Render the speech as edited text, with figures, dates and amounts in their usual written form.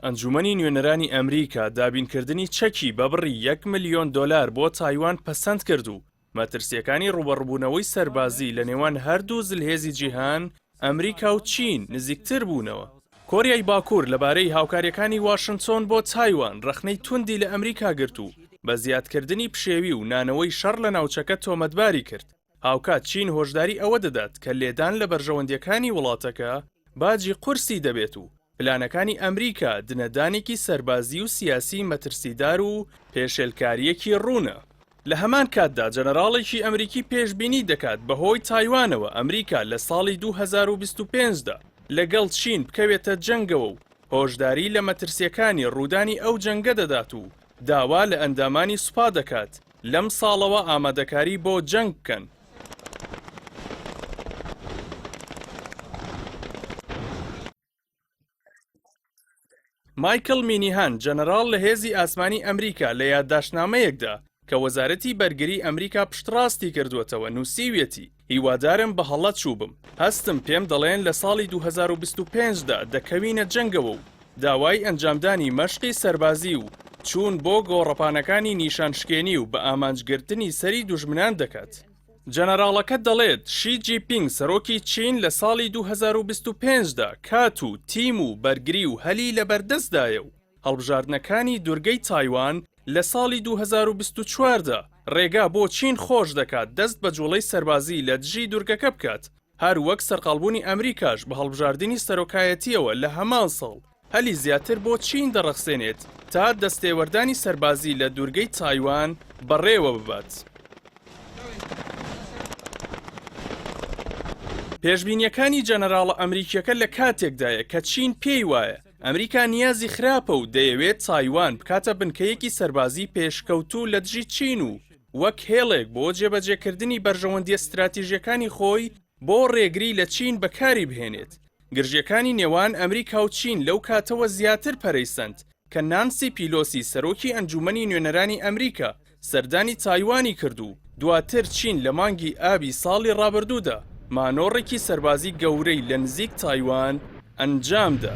ئەنجومەنی نوێنەرانی ئەمریکا دابینکردنی چەکی بە بڕی 1 ملیۆن دۆلار بۆ تایوان پەسەند کرد و مەترسیەکانی ڕوبەڕبوونەوەی سەربازی لە نێوان هەردوو زلهێزی جیهان ئەمریکا و چین نزیکتر بوونەوە. کۆریای باکوور لەبارەی هاوکاریەکانی واشنتۆن بۆ تایوان ڕەخنەی توندی لە ئەمریکا گرت و بە زیادکردنی پشێوی و نانەوەی شەڕ لە ناوچەکە تۆمەتباری کرد. هاوکات چین هۆشداری ئەوە دەدات کە لێدان لە بەرژەوەندیەکانی وڵاتەکە باجی قورسی دەبێت و پلانەکانی ئەمریکا دنەدانێکی سەربازی و سیاسی مەترسیدار و پێشێلکاریەکی ڕوونە. لە هەمان کاتدا جەنەراڵێکی ئەمریکی پێشبینی دەکات بەهۆی تایوانەوە ئەمریکا لە ساڵی 2025دا لەگەڵ چین بکەوێتە جەنگەوە و هۆشداری لە مەترسیەکانی ڕوودانی ئەو جەنگە دەدات و داوا لە ئەندامانی سوپا دەکات لەم ساڵەوە ئامادەکاری بۆ جەنگ بکەن. مایکل مینیهان جەنەراڵ لە هێزی ئاسمانی ئەمریکا لە یادداشتنامەیەکدا کە وەزارەتی بەرگری ئەمریکا پشتڕاستی کردووەتەوە نووسیویەتی هیوادارم بە هەڵەت چووبم. هەستم پێم دەڵێن لە ساڵی 2025دا دەکەوینە جەنگەوە و داوای ئەنجامدانی مەشقی سەربازی و چوون بۆ گۆڕەپانەکانی نیشانشکێنی و بە ئامانجگرتنی سەری دوژمنان دەکات. جەنەراڵەکە دەڵێت شی جیپینگ سەرۆکی چین لە ساڵی 2025دا کات و تیم و بەرگری و هەلی لە بەردەستدایە و هەڵبژاردنەکانی دوورگەی تایوان لە ساڵی 2024دا ڕێگا بۆ چین خۆش دەکات دەست بە جوڵەی سەربازی لە دژی دوورگەکە بکات، هەر وەک سەرقاڵبوونی ئەمریکاش بە هەڵبژاردننی سەرۆکایەتیەوە لە هەمان ساڵ هەلی زیاتر بۆ چین دەڕەخسێنێت تا دەستێوەردانی سەربازی لە دوورگەی تایوان بەڕێوە ببات. پێشبینیەکانی جەنەراڵە ئەمریکیەکە لە کاتێکدایە کە چین پێی وایە ئەمریکا نیازی خراپە و دەیەوێت تایوان بکاتە بنکەیەکی سەربازی پێشکەوتوو لە دژی چین و وەک هێڵێک بۆ جێبەجێکردنی بەرژەوەندی استراتیژیەکانی خۆی بۆ ڕێگری لە چین بەکاری بهێنێت. گرژیەکانی نێوان ئەمریکا و چین لەو کاتەوە زیاتر پەرەیسەند کە نانسی پیلۆسی سەرۆکی ئەنجومەنی نوێنەرانی ئەمریکا سەردانی تایوانی کرد و دواتر چین لە مانگی ئابی ساڵی ڕابردوودا مانۆڕێکی سەربازی گەورەی لە نزیک تایوان ئەنجامدا.